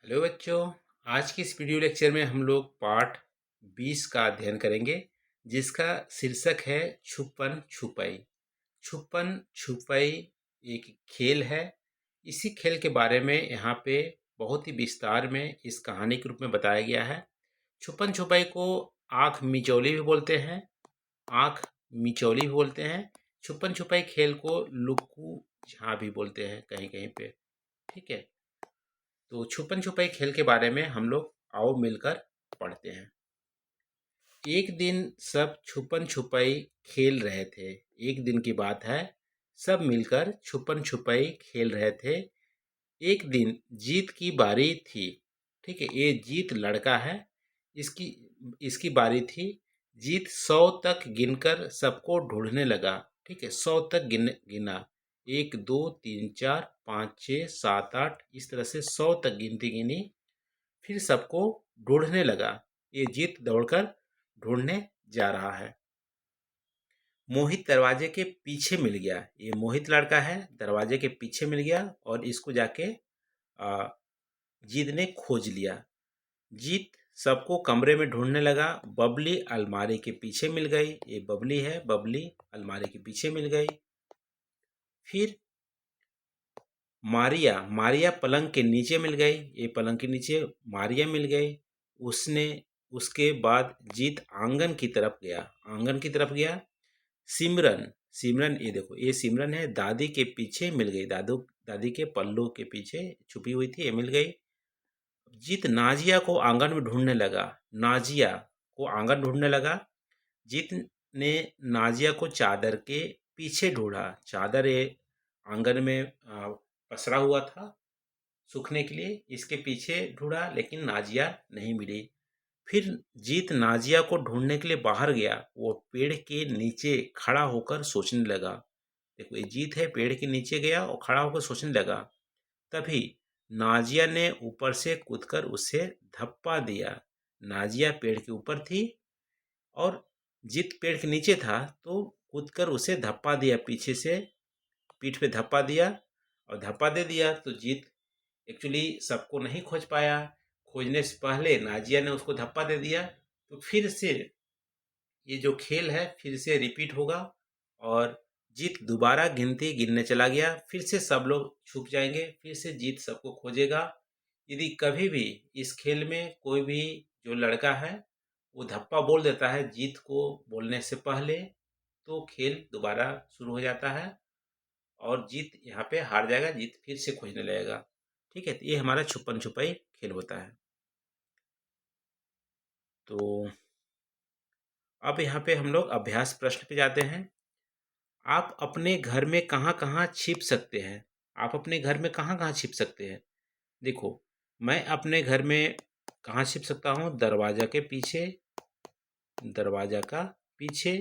Hello बच्चों। आज की इस वीडियो लेक्चर में हम लोग पाठ 20 का अध्ययन करेंगे, जिसका शीर्षक है छुपन छुपाई। छुपन छुपाई एक खेल है। इसी खेल के बारे में यहाँ पे बहुत ही विस्तार में इस कहानी के रूप में बताया गया है। छुपन छुपाई को आँख मिचौली भी बोलते हैं, आँख मिचौली भी बोलते हैं। छुपन छुपाई खेल को लुक्कू झाँ भी बोलते हैं कहीं कहीं पे। ठीक है, तो छुपन छुपाई खेल के बारे में हम लोग आओ मिलकर पढ़ते हैं। एक दिन सब छुपन छुपाई खेल रहे थे। एक दिन की बात है, सब मिलकर छुपन छुपाई खेल रहे थे। एक दिन जीत की बारी थी। ठीक है, ये जीत लड़का है। इसकी इसकी बारी थी। जीत 100 तक गिनकर सबको ढूंढने लगा। ठीक है, 100 तक गिना। 1 2 3 4 5 6 7 8, इस तरह से 100 तक गिनती गिनी। फिर सबको ढूंढने लगा। ये जीत दौड़कर ढूंढने जा रहा है। मोहित दरवाजे के पीछे मिल गया। ये मोहित लड़का है, दरवाजे के पीछे मिल गया और इसको जाके आ, जीत ने खोज लिया। जीत सबको कमरे में ढूंढने लगा। बबली अलमारी के पीछे मिल गई। ये बबली है, बबली अलमारी के पीछे मिल गई। फिर मारिया मारिया पलंग के नीचे मिल गई। ये पलंग के नीचे मारिया मिल गई। उसने उसके बाद जीत आंगन की तरफ गया। आंगन की तरफ गया। सिमरन सिमरन, ये देखो, ये सिमरन है, दादी के पीछे मिल गई। दादी के पल्लू के पीछे छुपी हुई थी, ये मिल गई। जीत नाजिया को आंगन में ढूंढने लगा। नाजिया को आंगन ढूंढने लगा। जीत ने नाजिया को चादर के पीछे ढूंढा। चादर ये आंगन में पसरा हुआ था सूखने के लिए, इसके पीछे ढूंढा लेकिन नाजिया नहीं मिली। फिर जीत नाजिया को ढूंढने के लिए बाहर गया। वो पेड़ के नीचे खड़ा होकर सोचने लगा। देखो, ये जीत है, पेड़ के नीचे गया और खड़ा होकर सोचने लगा। तभी नाजिया ने ऊपर से कूदकर उसे धप्पा दिया। नाजिया पेड़ के ऊपर थी और जीत पेड़ के नीचे था, तो कूदकर उसे धप्पा दिया, पीछे से पीठ पे धप्पा दिया और धप्पा दे दिया। तो जीत एक्चुअली सबको नहीं खोज पाया। खोजने से पहले नाजिया ने उसको धप्पा दे दिया। तो फिर से ये जो खेल है फिर से रिपीट होगा और जीत दोबारा गिनती गिनने चला गया। फिर से सब लोग छुप जाएंगे, फिर से जीत सबको खोजेगा। यदि कभी भी इस खेल में कोई भी जो लड़का है वो धप्पा बोल देता है जीत को बोलने से पहले, तो खेल दोबारा शुरू हो जाता है और जीत यहाँ पे हार जाएगा। जीत फिर से खोजने लगेगा। ठीक है, तो ये हमारा छुपन छुपाई खेल होता है। तो अब यहाँ पे हम लोग अभ्यास प्रश्न पे जाते हैं। आप अपने घर में कहाँ कहाँ छिप सकते हैं? आप अपने घर में कहाँ कहाँ छिप सकते हैं? देखो, मैं अपने घर में कहाँ छिप सकता हूँ? दरवाजा के पीछे, दरवाजा का पीछे।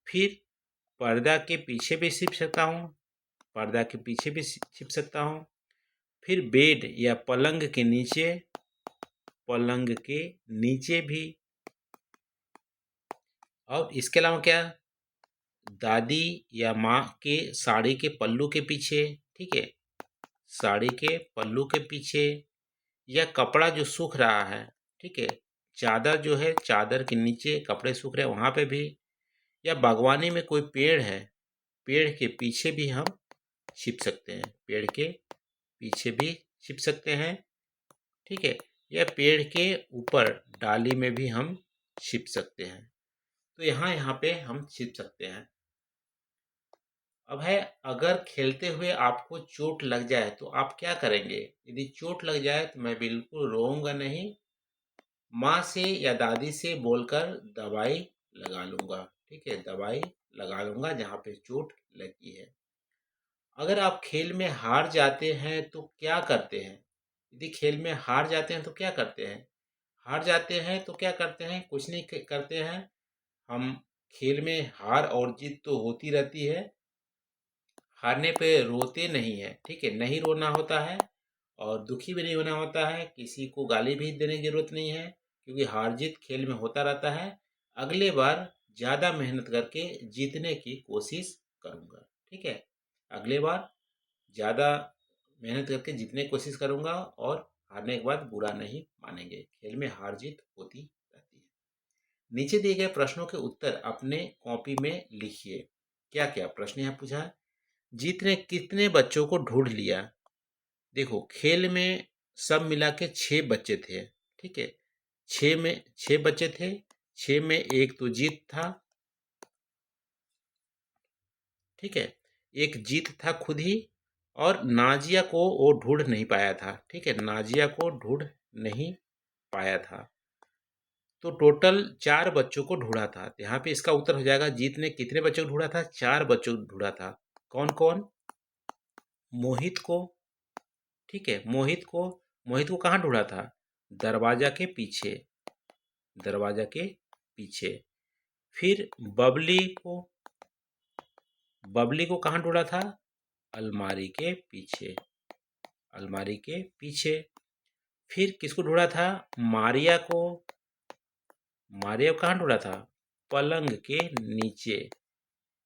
फिर पर्दा के पीछे भी छिप सकता हूँ, पर्दा के पीछे भी छिप सकता हूँ। फिर बेड या पलंग के नीचे, पलंग के नीचे भी। और इसके अलावा क्या? दादी या माँ के साड़ी के पल्लू के पीछे। ठीक है, साड़ी के पल्लू के पीछे, या कपड़ा जो सूख रहा है, ठीक है, चादर जो है चादर के नीचे कपड़े सूख रहे हैं वहाँ पे भी, या बागवानी में कोई पेड़ है, पेड़ के पीछे भी हम छिप सकते हैं। पेड़ के पीछे भी छिप सकते हैं। ठीक है, या पेड़ के ऊपर डाली में भी हम छिप सकते हैं। तो यहाँ यहाँ पे हम छिप सकते हैं। अब है, अगर खेलते हुए आपको चोट लग जाए तो आप क्या करेंगे? यदि चोट लग जाए तो मैं बिल्कुल रोऊंगा नहीं, माँ से या दादी से बोलकर दवाई लगा लूंगा। ठीक है, दवाई लगा लूंगा जहाँ पे चोट लगी है। अगर आप खेल में हार जाते हैं तो क्या करते हैं? यदि खेल में हार जाते हैं तो क्या करते हैं? हार जाते हैं तो क्या करते हैं? कुछ नहीं करते हैं। हम खेल में हार और जीत तो होती रहती है। हारने पे रोते नहीं है। ठीक है, नहीं रोना होता है और दुखी भी नहीं होना होता है। किसी को गाली भी देने की जरूरत नहीं है, क्योंकि हार जीत खेल में होता रहता है। अगले बार ज़्यादा मेहनत करके जीतने की कोशिश करूँगा। ठीक है, अगले बार ज़्यादा मेहनत करके जीतने की कोशिश करूँगा और हारने के बाद बुरा नहीं मानेंगे। खेल में हार जीत होती रहती है। नीचे दिए गए प्रश्नों के उत्तर अपने कॉपी में लिखिए। क्या क्या प्रश्न यहाँ पूछा है? जीत ने कितने बच्चों को ढूंढ लिया? देखो, खेल में सब मिला के 6 बच्चे थे, ठीक है। 6 बच्चे थे, 6 में एक तो जीत था, ठीक है। एक जीत था खुद ही, और नाजिया को वो ढूंढ नहीं पाया था, ठीक है। नाजिया को ढूंढ नहीं पाया था। तो टोटल 4 बच्चों को ढूंढा था। तो यहाँ पे इसका उत्तर हो जाएगा, जीत ने कितने बच्चों को ढूंढा था? 4 बच्चों को ढूंढा था। कौन कौन? मोहित को, ठीक है। मोहित को कहाँ ढूंढा था? दरवाजा के पीछे, दरवाजा के पीछे। फिर बबली को कहाँ ढूंढा था? अलमारी के पीछे, अलमारी के पीछे। फिर किसको ढूंढा था? मारिया को कहाँ ढूंढा था? पलंग के नीचे,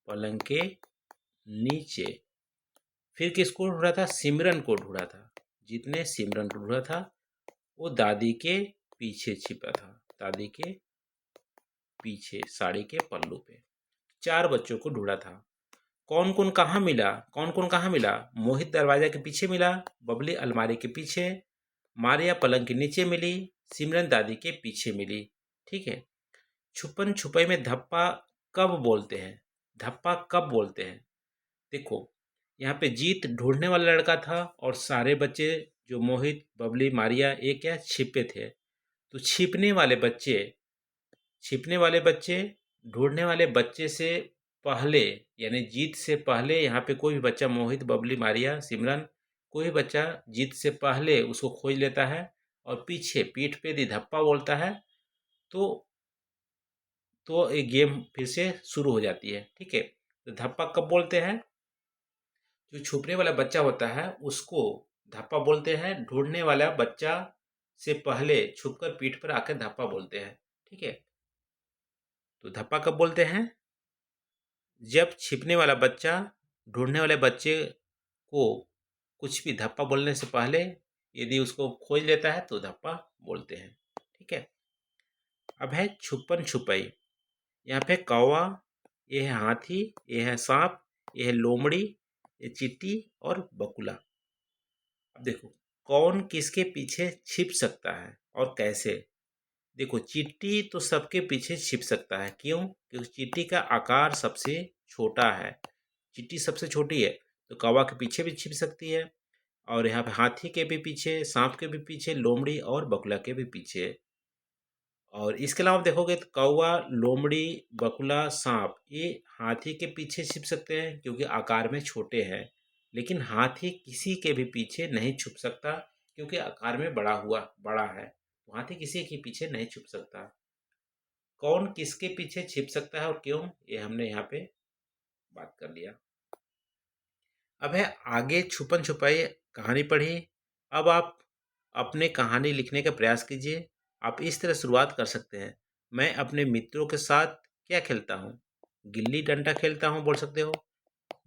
पलंग के नीचे। फिर किसको ढूंढा था? सिमरन को ढूंढा था। जितने सिमरन को ढूंढा था, वो दादी के पीछे छिपा था, दादी के पीछे साड़ी के पल्लू पे। 4 बच्चों को ढूंढा था। कौन कौन कहाँ मिला? कौन कौन कहाँ मिला? मोहित दरवाजा के पीछे मिला, बबली अलमारी के पीछे, मारिया पलंग के नीचे मिली, सिमरन दादी के पीछे मिली, ठीक है। छुपन छुपाई में धप्पा कब बोलते हैं? धप्पा कब बोलते हैं? देखो, यहाँ पे जीत ढूंढने वाला लड़का था, और सारे बच्चे जो मोहित, बबली, मारिया, ये क्या छिपे थे। तो छिपने वाले बच्चे ढूंढने वाले बच्चे से पहले, यानी जीत से पहले, यहाँ पे कोई भी बच्चा, मोहित, बबली, मारिया, सिमरन, कोई भी बच्चा जीत से पहले उसको खोज लेता है और पीछे पीठ पे यदि धप्पा बोलता है, तो ये गेम फिर से शुरू हो जाती है, ठीक है। तो धप्पा कब बोलते हैं? जो छुपने वाला बच्चा होता है उसको धप्पा बोलते हैं। ढूंढने वाला बच्चा से पहले छुपकर पीठ पर आकर धप्पा बोलते हैं, ठीक है। तो धप्पा कब बोलते हैं? जब छिपने वाला बच्चा ढूंढने वाले बच्चे को कुछ भी धप्पा बोलने से पहले यदि उसको खोज लेता है तो धप्पा बोलते हैं, ठीक है। अब है छुपन छुपाई। यहाँ पे कौवा, ये है हाथी, ये है सांप, ये है लोमड़ी, ये चींटी और बकुला। अब देखो, कौन किसके पीछे छिप सकता है और कैसे? देखो, चींटी तो सबके पीछे छिप सकता है। क्यों? क्योंकि चींटी का आकार सबसे छोटा है, चींटी सबसे छोटी है। तो कौवा के पीछे भी छिप सकती है, और यहाँ पे हाथी के भी पीछे, सांप के भी पीछे, लोमड़ी और बकुला के भी पीछे। और इसके अलावा देखोगे तो कौवा, लोमड़ी, बकुला, सांप ये हाथी के पीछे छिप सकते हैं क्योंकि आकार में छोटे हैं। लेकिन हाथी किसी के भी पीछे नहीं छुप सकता क्योंकि आकार में बड़ा है। तो हाथी किसी के पीछे नहीं छुप सकता। कौन किसके पीछे छिप सकता है और क्यों, ये हमने यहाँ पे बात कर लिया। अब है आगे छुपन छुपाई कहानी पढ़िए। अब आप अपने कहानी लिखने का प्रयास कीजिए। आप इस तरह शुरुआत कर सकते हैं। मैं अपने मित्रों के साथ क्या खेलता हूँ? गिल्ली डंडा खेलता हूँ बोल सकते हो।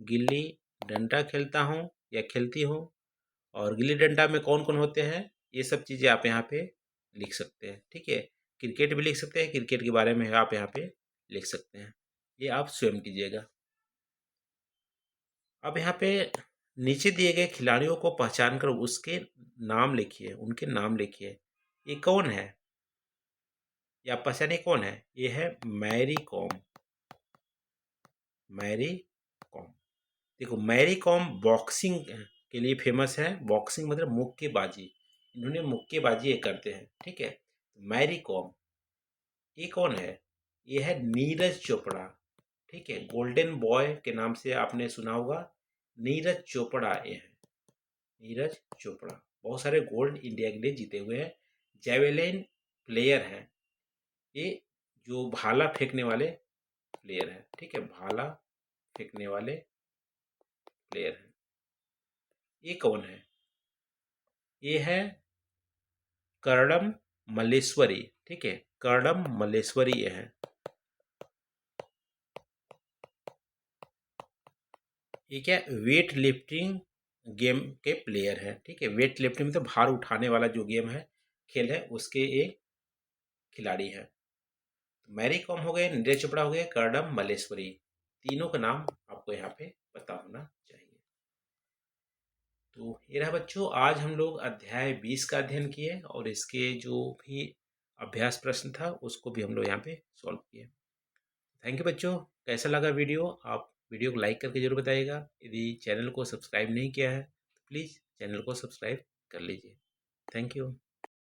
गिल्ली डंडा खेलता हूँ या खेलती हूँ। और गिल्ली डंडा में कौन कौन होते हैं, ये सब चीज़ें आप यहाँ पे लिख सकते हैं, ठीक है। क्रिकेट भी लिख सकते हैं, क्रिकेट के बारे में आप यहाँ पे लिख सकते हैं। ये आप स्वयं कीजिएगा। अब यहाँ पे नीचे दिए गए खिलाड़ियों को पहचान कर उसके नाम लिखिए, उनके नाम लिखिए। ये कौन है? या पहचानिए कौन है? ये है मैरी कॉम। मैरी कॉम। देखो, मैरी कॉम बॉक्सिंग के लिए फेमस है। बॉक्सिंग मतलब मुक्केबाजी, इन्होंने मुक्केबाजी ये करते हैं, ठीक है। मैरी कॉम। ये कौन है? ये है नीरज चोपड़ा, ठीक है। गोल्डन बॉय के नाम से आपने सुना होगा। नीरज चोपड़ा ये है, नीरज चोपड़ा। बहुत सारे गोल्ड इंडिया के लिए जीते हुए हैं। जेवेलिन प्लेयर हैं ये, जो भाला फेंकने वाले प्लेयर हैं, ठीक है। भाला फेंकने वाले प्लेयर हैं। ये कौन है? ये है कर्णम मल्लेश्वरी, ठीक है। कर्णम मल्लेश्वरी ये है। ये क्या वेट लिफ्टिंग गेम के प्लेयर हैं, ठीक है। वेट लिफ्टिंग मतलब भार उठाने वाला जो गेम है, खेल है, उसके ये खिलाड़ी हैं। मैरी कॉम हो गए, नीरज चोपड़ा हो गए, कर्णम मल्लेश्वरी, तीनों का नाम आपको यहाँ पे पता होना चाहिए। तो ये रहा बच्चों, आज हम लोग अध्याय 20 का अध्ययन किए और इसके जो भी अभ्यास प्रश्न था उसको भी हम लोग यहाँ पे सॉल्व किए। थैंक यू बच्चों। कैसा लगा वीडियो, आप वीडियो को लाइक करके जरूर बताइएगा। यदि चैनल को सब्सक्राइब नहीं किया है तो प्लीज़ चैनल को सब्सक्राइब कर लीजिए। Thank you.